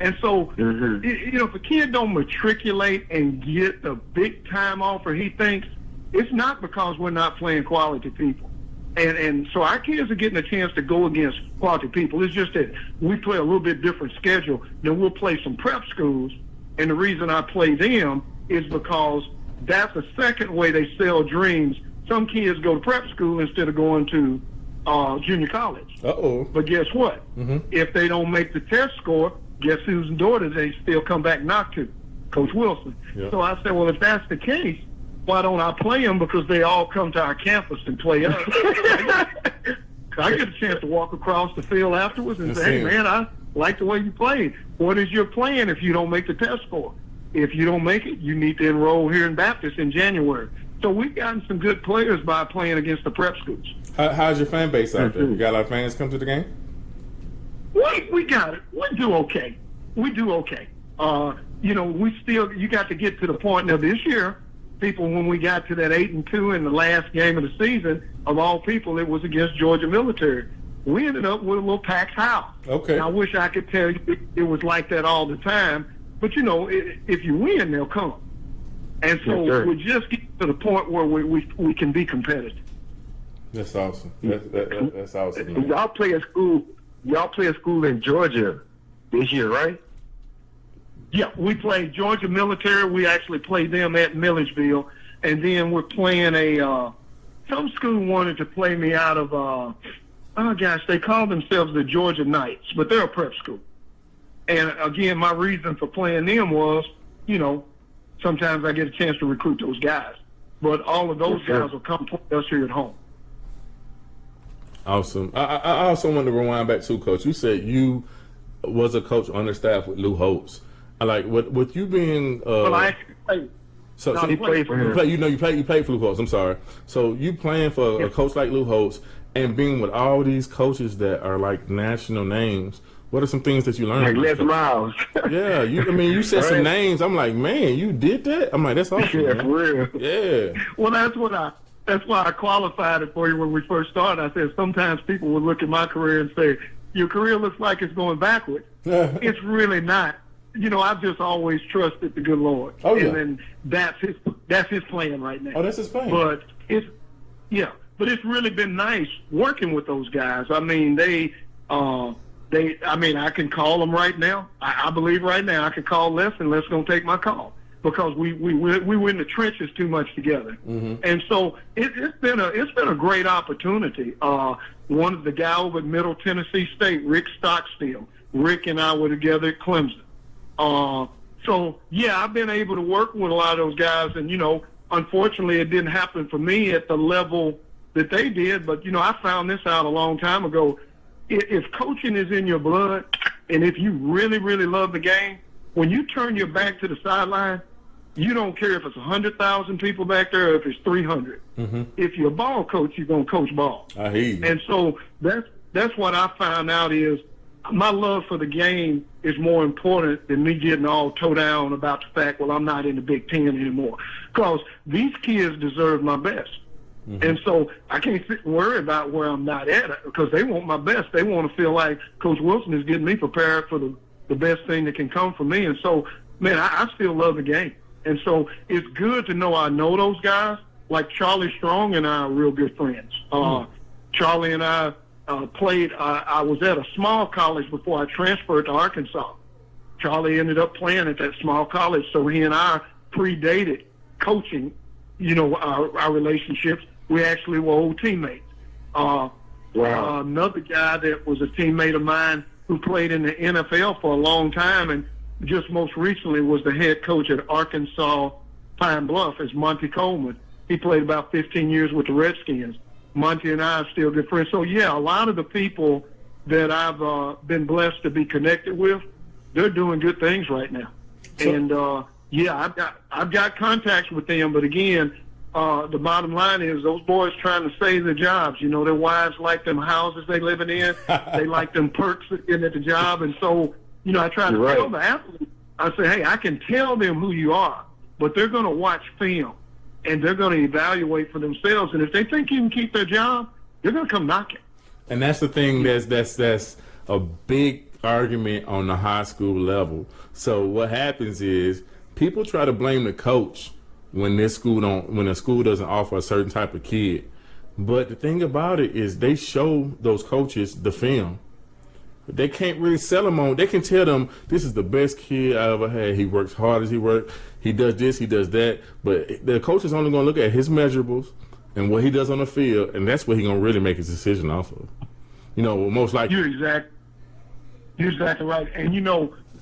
And so, if a kid don't matriculate and get the big time offer he thinks, it's not because we're not playing quality people. And so our kids are getting a chance to go against quality people. It's just that we play a little bit different schedule than we'll play some prep schools. And the reason I play them is because that's the second way they sell dreams. Some kids go to prep school instead of going to junior college. But guess what? If they don't make the test score, guess whose daughter they still come back not to? Coach Wilson. Yep. So I said, well, if that's the case, why don't I play them? Because they all come to our campus and play us. I get a chance to walk across the field afterwards and say, hey, man, I like the way you played. What is your plan if you don't make the test score? if you don't make it, you need to enroll here in Baptist in January. So we've gotten some good players by playing against the prep schools. How's your fan base out there? You got a lot of fans come to the game? We got it. We do okay. You got to get to the point. Now this year, people, when we got to that 8-2 in the last game of the season, of all people, it was against Georgia Military. We ended up with a little packed house. Okay. And I wish I could tell you it was like that all the time, but if you win, they'll come. And so we just get to the point where we can be competitive. That's awesome. That's awesome. Man. Y'all play a school in Georgia this year, right? Yeah, we played Georgia Military. We actually played them at Milledgeville, and then we're playing some school wanted to play me out of they call themselves the Georgia Knights, but they're a prep school. And again, my reason for playing them was, sometimes I get a chance to recruit those guys, but all of those guys will come play us here at home. Awesome. I also want to rewind back to, Coach. You said you was a coach on the staff with Lou Holtz. Like with you being. Well, I actually played. So he played for him. You played for Lou Holtz. I'm sorry. So you playing for a coach like Lou Holtz and being with all these coaches that are like national names. What are some things that you learned? Like Les Miles. Yeah, you said some names. I'm like, man, you did that? I'm like, that's awesome. Yeah, man. for real. Yeah. Well, that's why I qualified it for you when we first started. I said sometimes people would look at my career and say, your career looks like it's going backwards. It's really not. I've just always trusted the good Lord. Oh, yeah. And then that's his plan right now. Oh, that's his plan. But it's really been nice working with those guys. I mean, I can call them right now. I believe right now I can call Les, and Les going to take my call because we were in the trenches too much together. Mm-hmm. And so it's been a great opportunity. One of the guy over at Middle Tennessee State, Rick Stockstill, Rick and I were together at Clemson. I've been able to work with a lot of those guys, and unfortunately, it didn't happen for me at the level that they did. But I found this out a long time ago. If coaching is in your blood, and if you really, really love the game, when you turn your back to the sideline, you don't care if it's 100,000 people back there or if it's 300. Mm-hmm. If you're a ball coach, you're gonna coach ball. I hear you. And so that's what I found out is my love for the game is more important than me getting all toe down about the fact, well, I'm not in the Big Ten anymore. Because these kids deserve my best. Mm-hmm. And so I can't sit and worry about where I'm not at because they want my best. They want to feel like Coach Wilson is getting me prepared for the best thing that can come from me. And so, man, I still love the game. And so it's good to know I know those guys. Like Charlie Strong and I are real good friends. Charlie and I played. I was at a small college before I transferred to Arkansas. Charlie ended up playing at that small college, so he and I predated coaching, our relationships. We actually were old teammates. Wow. Another guy that was a teammate of mine who played in the NFL for a long time and just most recently was the head coach at Arkansas Pine Bluff is Monty Coleman. He played about 15 years with the Redskins. Monty and I are still good friends. So, yeah, a lot of the people that I've been blessed to be connected with, they're doing good things right now. So, and, I've got contacts with them. But, again, the bottom line is those boys trying to save their jobs. Their wives like them houses they living in. They like them perks in at the job. And so, I try to tell the athletes, I say, hey, I can tell them who you are, but they're going to watch film. And they're going to evaluate for themselves. And if they think you can keep their job, they're going to come knocking. And that's the thing that's a big argument on the high school level. So what happens is people try to blame the coach when a school doesn't offer a certain type of kid. But the thing about it is they show those coaches the film. They can't really sell them on. They can tell them this is the best kid I ever had. He works hard as he works. He does this, he does that. But the coach is only going to look at his measurables and what he does on the field, and that's what he's going to really make his decision off of. Most likely. You're exactly right. And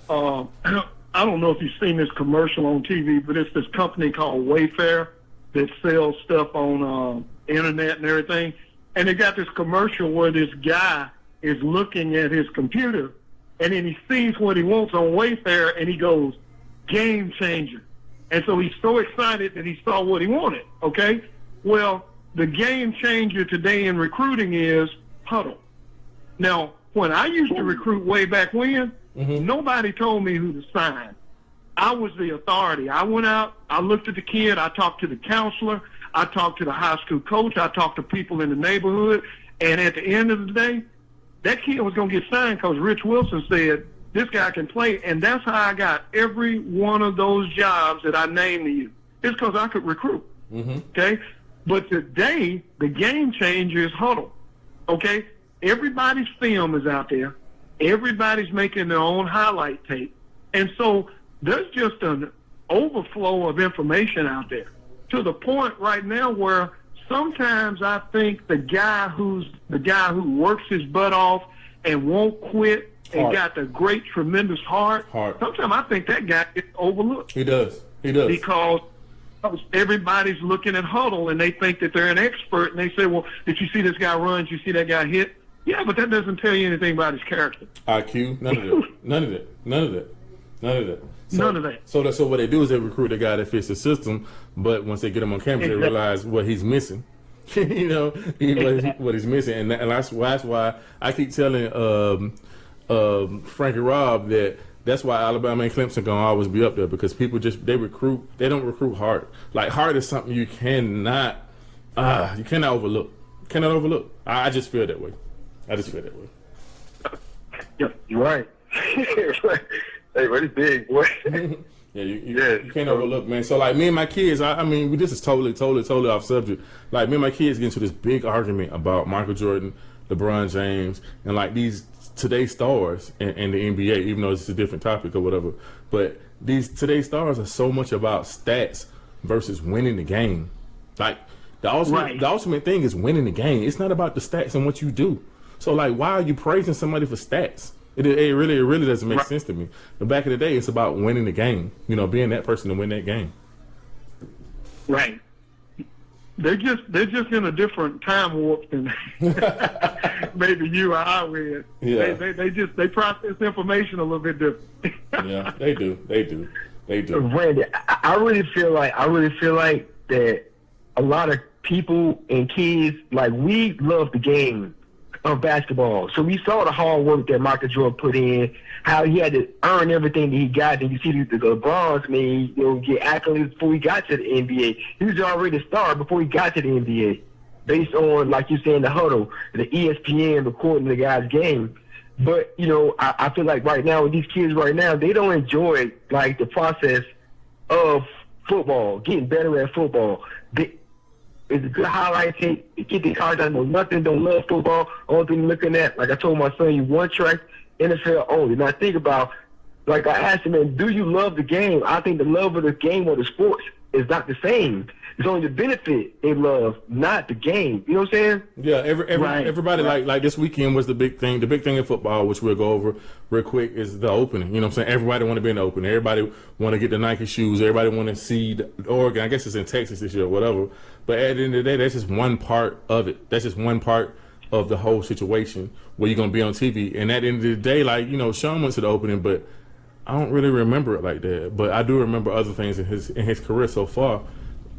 I don't know if you've seen this commercial on TV, but it's this company called Wayfair that sells stuff on internet and everything. And they got this commercial where this guy is looking at his computer, and then he sees what he wants on Wayfair, and he goes, game changer. And so he's so excited that he saw what he wanted, okay? Well, the game changer today in recruiting is huddle. Now, when I used to recruit way back when, nobody told me who to sign. I was the authority. I went out, I looked at the kid, I talked to the counselor, I talked to the high school coach, I talked to people in the neighborhood, and at the end of the day, that kid was going to get signed because Rich Wilson said, this guy can play, and that's how I got every one of those jobs that I named to you. It's because I could recruit, okay? But today, the game changer is huddle, okay? Everybody's film is out there. Everybody's making their own highlight tape. And so there's just an overflow of information out there to the point right now where sometimes I think the guy who works his butt off and won't quit and got the great, tremendous heart. Sometimes I think that guy gets overlooked. He does. Because everybody's looking at huddle and they think that they're an expert and they say, well, did you see this guy run? Did you see that guy hit? Yeah, but that doesn't tell you anything about his character. IQ, none of that. So what they do is they recruit a guy that fits the system, but once they get him on campus, they realize what he's missing. What he's missing, and that's why I keep telling Frankie Robb that's why Alabama and Clemson gonna always be up there, because people they don't recruit hard. Like, hard is something you cannot overlook. I just feel that way. Yeah, you're right. Hey, what is big, boy? Yeah, you can't overlook, man. So, like, me and my kids, I mean, this is totally off subject. Like, me and my kids get into this big argument about Michael Jordan, LeBron James, and, like, these today's stars in the NBA, even though it's a different topic or whatever. But these today's stars are so much about stats versus winning the game. Like, the ultimate thing is winning the game. It's not about the stats and what you do. So, like, why are you praising somebody for stats? It really doesn't make sense to me. But back in the day, it's about winning the game. Being that person to win that game. Right. They're just in a different time warp than maybe you or I were. Yeah. They process information a little bit different. Yeah, they do. Randy, I really feel like that a lot of people and kids, like, we love the game of basketball. So we saw the hard work that Michael Jordan put in, how he had to earn everything that he got. And you see the LeBron's get accolades before he got to the NBA. He was already a star before he got to the NBA, based on, like you saying, the huddle, the ESPN recording the guy's game. But, I feel like right now with these kids right now, they don't enjoy, like, the process of football, getting better at football. It's a good highlight tape. You get the cards, I know nothing, don't love football. Only thing looking at, like I told my son, you one track, NFL only. And I think about, like, I asked him, man, do you love the game? I think the love of the game or the sports is not the same. It's only the benefit they love, not the game. You know what I'm saying? Yeah, everybody, like this weekend was the big thing. The big thing in football, which we'll go over real quick, is the opening. You know what I'm saying? Everybody want to be in the opening. Everybody want to get the Nike shoes. Everybody want to see the Oregon. I guess it's in Texas this year or whatever. But at the end of the day, that's just one part of it. That's just one part of the whole situation where you're going to be on TV. And at the end of the day, like, Sean went to the opening, but I don't really remember it like that. But I do remember other things in his career so far.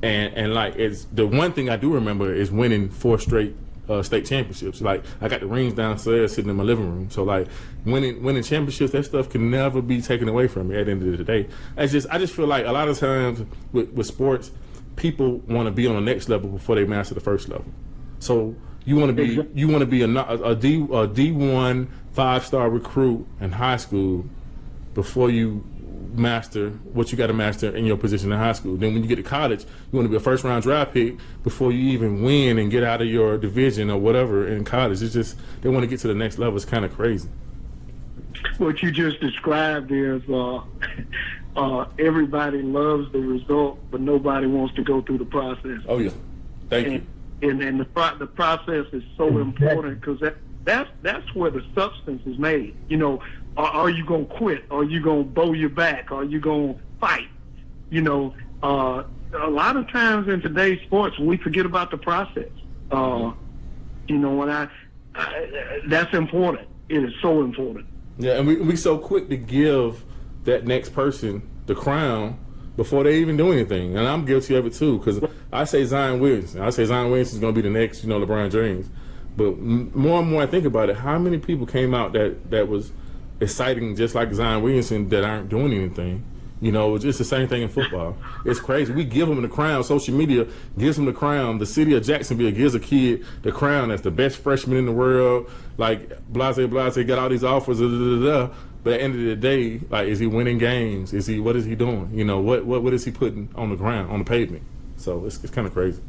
And like, it's the one thing I do remember is winning 4 straight state championships. Like, I got the rings downstairs sitting in my living room. So, like, winning championships, that stuff can never be taken away from me at the end of the day. I just feel like a lot of times with sports, people want to be on the next level before they master the first level. So you want to be a D1 5-star recruit in high school before you master what you got to master in your position in high school. Then when you get to college, you want to be a first-round draft pick before you even win and get out of your division or whatever in college. It's just they want to get to the next level. It's kind of crazy. What you just described is everybody loves the result, but nobody wants to go through the process. Oh yeah, thank you. And the process is so important, because that's where the substance is made. Are you going to quit? Are you going to bow your back? Are you going to fight? A lot of times in today's sports, we forget about the process. That's important. It is so important. Yeah, and we so quick to give that next person the crown before they even do anything. And I'm guilty of it too, because I say Zion Williamson. I say Zion Williamson is going to be the next, LeBron James. But more and more I think about it, how many people came out that was exciting just like Zion Williamson that aren't doing anything? It's just the same thing in football. It's crazy. We give them the crown. Social media gives them the crown. The city of Jacksonville gives a kid the crown as the best freshman in the world. Like, blase, got all these offers, But at the end of the day, like, is he winning games? What is he doing? What is he putting on the ground, on the pavement? So it's kind of crazy.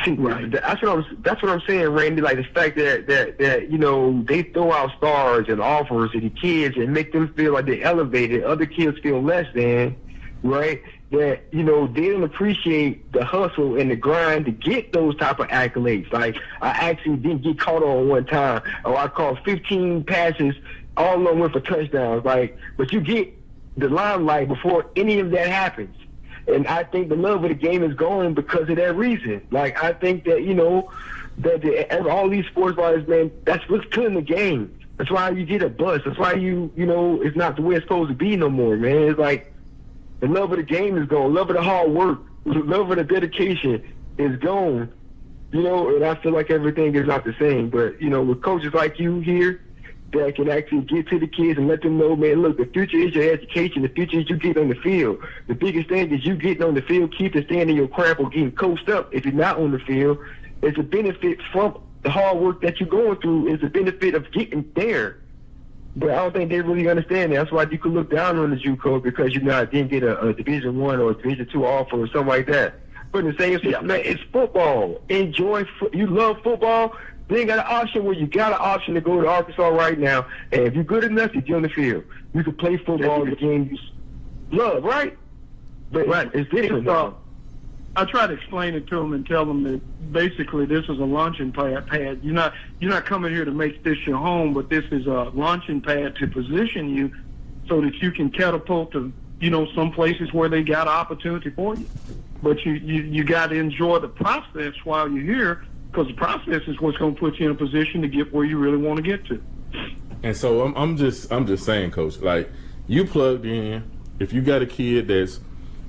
Right. That's what I'm saying, Randy. Like the fact that they throw out stars and offers to the kids and make them feel like they're elevated. Other kids feel less than, right? That they don't appreciate the hustle and the grind to get those type of accolades. Like I actually didn't get caught on one time. I caught 15 passes, all of them went for touchdowns. Like, but you get the limelight before any of that happens. And I think the love of the game is going because of that reason. Like, I think that, that all these sports writers, man, that's what's killing the game. That's why you get a bust. That's why it's not the way it's supposed to be no more, man. It's like the love of the game is gone. Love of the hard work, love of the dedication is gone. And I feel like everything is not the same. But, with coaches like you here, that can actually get to the kids and let them know, man, look, the future is your education. The future is you getting on the field. The biggest thing is you getting on the field, keeping staying in your craft or getting coached up if you're not on the field. It's a benefit from the hard work that you're going through. It's a benefit of getting there. But I don't think they really understand that. That's why you could look down on the JUCO because didn't get a Division I or a Division II offer or something like that. But in the same sense, man, it's football. You love football. They ain't got an option where you got an option to go to Arkansas right now. And if you're good enough, you get on the field. You can play football, the game you love, right? But right. It's different now. I try to explain it to them and tell them that basically this is a launching pad. You're not coming here to make this your home, but this is a launching pad to position you so that you can catapult to some places where they got opportunity for you. But you got to enjoy the process while you're here. Because the process is what's going to put you in a position to get where you really want to get to. And so I'm just saying, Coach, like, you plugged in. If you got a kid that's,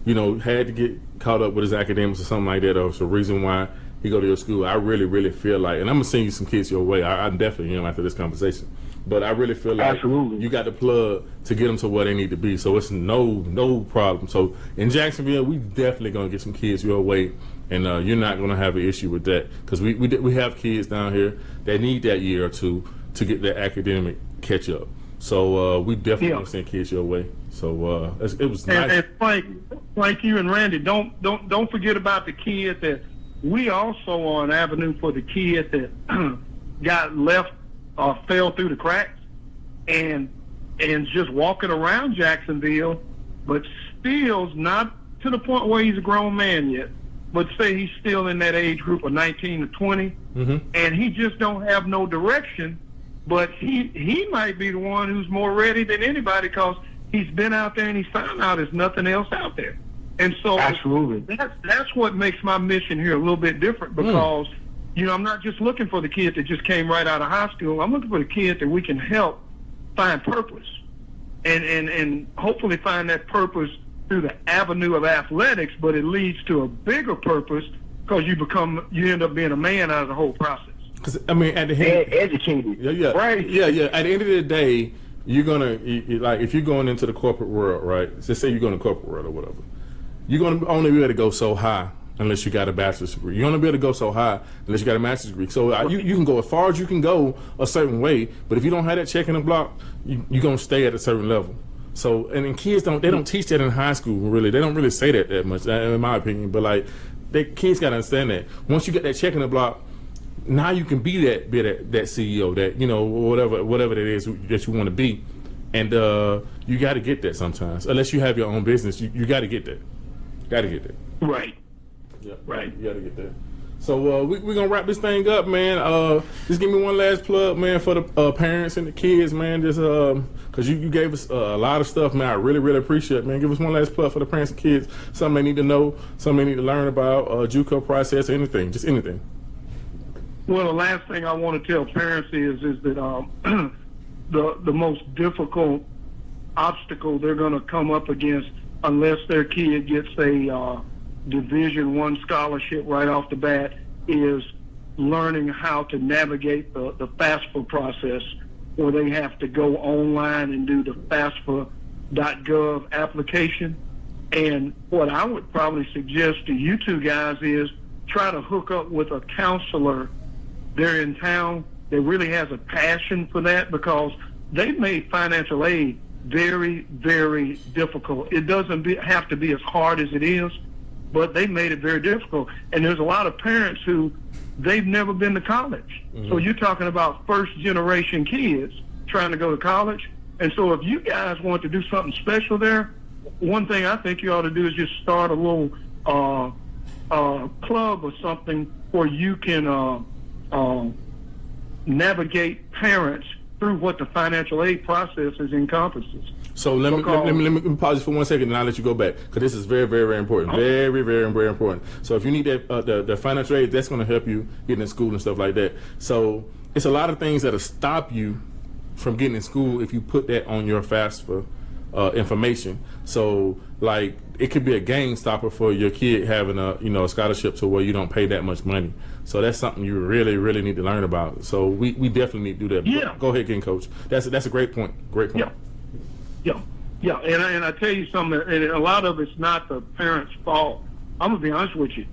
had to get caught up with his academics or something like that, or it's a reason why he go to your school, I really, really feel like, and I'm going to send you some kids your way. I definitely am after this conversation. But I really feel like Absolutely. You got the plug to get them to where they need to be. So it's no problem. So in Jacksonville, we definitely going to get some kids your way. And you're not going to have an issue with that because we have kids down here that need that year or two to get their academic catch up. So we definitely going to send kids your way. So it was nice. And like you and Randy, don't forget about the kid that we also are an avenue for the kid that got left or fell through the cracks and just walking around Jacksonville, but still's not to the point where he's a grown man yet. But say he's still in that age group of 19 to 20, and he just don't have no direction, but he might be the one who's more ready than anybody because he's been out there and he's found out there's nothing else out there. And so Absolutely. That's what makes my mission here a little bit different because, I'm not just looking for the kid that just came right out of high school. I'm looking for the kid that we can help find purpose and hopefully find that purpose through the avenue of athletics, but it leads to a bigger purpose because you end up being a man out of the whole process. Because at the end, educated, right? Yeah. At the end of the day, you're gonna like if you're going into the corporate world, right? Just say you're going to corporate world or whatever, you're gonna only be able to go so high unless you got a bachelor's degree. You're gonna be able to go so high unless you got a master's degree. So you can go as far as you can go a certain way, but if you don't have that check in the block, you're gonna stay at a certain level. So, and kids don't teach that in high school, really. They don't really say that much, in my opinion. But, like, kids got to understand that. Once you get that check in the block, now you can be that CEO, that, whatever it is that you want to be. And you got to get that sometimes. Unless you have your own business, you got to get that. Got to get that. Right. Yeah, right. You got to get that. So we're going to wrap this thing up, man. Just give me one last plug, man, for the parents and the kids, man. Just because you gave us a lot of stuff, man. I really, really appreciate it, man. Give us one last plug for the parents and kids. Something they need to know, something they need to learn about, JUCO process, anything, just anything. Well, the last thing I want to tell parents is that the most difficult obstacle they're going to come up against unless their kid gets a Division I scholarship right off the bat is learning how to navigate the FAFSA process, where they have to go online and do the FAFSA.gov application. And what I would probably suggest to you two guys is try to hook up with a counselor there in town that really has a passion for that, because they've made financial aid very, very difficult. It doesn't have to be as hard as it is, but they made it very difficult. And there's a lot of parents who they've never been to college. So you're talking about first-generation kids trying to go to college. And so if you guys want to do something special there, one thing I think you ought to do is just start a little club or something where you can navigate parents through what the financial aid process encompasses. So let me pause for 1 second, and I'll let you go back, because this is very, very, very important. Very, very, very important. So if you need that the financial aid, that's going to help you getting in school and stuff like that. So it's a lot of things that'll stop you from getting in school if you put that on your FAFSA information. So like it could be a game stopper for your kid having a scholarship to where you don't pay that much money. So that's something you really, really need to learn about. So we definitely need to do that. Yeah. Go ahead again, Coach. That's a great point. Great point. Yeah. And I tell you something, and a lot of it's not the parents' fault. I'm gonna be honest with you.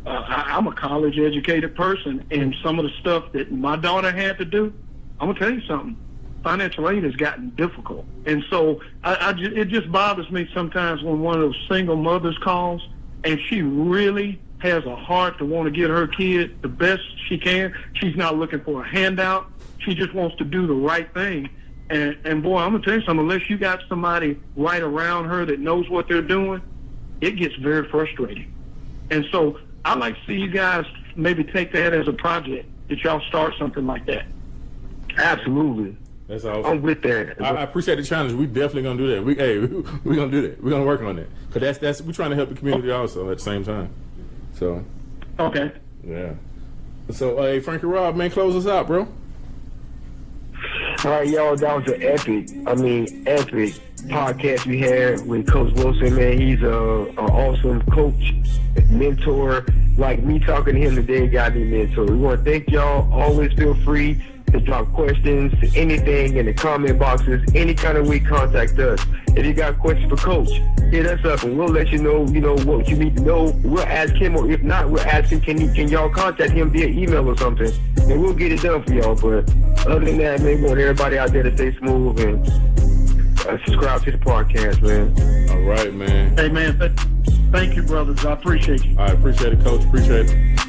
I'm a college educated person, and some of the stuff that my daughter had to do, I'm gonna tell you something. Financial aid has gotten difficult, and so it just bothers me sometimes when one of those single mothers calls, and she really has a heart to want to get her kid the best she can. She's not looking for a handout. She just wants to do the right thing. And boy, I'm gonna tell you something. Unless you got somebody right around her that knows what they're doing, it gets very frustrating. And so I'd like to see you guys maybe take that as a project, that y'all start something like that. Absolutely. That's awesome. I'm with that. I appreciate the challenge. We definitely gonna do that. We're gonna do that. We're gonna work on that, because that's we're trying to help the community also at the same time. So. Okay. Yeah. So hey, Frankie Rob, man, close us out, bro. All right, y'all, that was an epic podcast we had with Coach Wilson, man. He's an awesome coach, mentor. Like me talking to him today got me mentor. We want to thank y'all. Always feel free to drop questions, anything in the comment boxes, any kind of way, contact us. If you got questions for Coach, hit us up and we'll let you know, what you need to know. We'll ask him, or if not, we'll ask him, can y'all contact him via email or something, and we'll get it done for y'all. But other than that, man, we want everybody out there to stay smooth and subscribe to the podcast, man. All right, man. Hey, man, thank you, brothers. I appreciate you. I appreciate it, Coach. Appreciate it.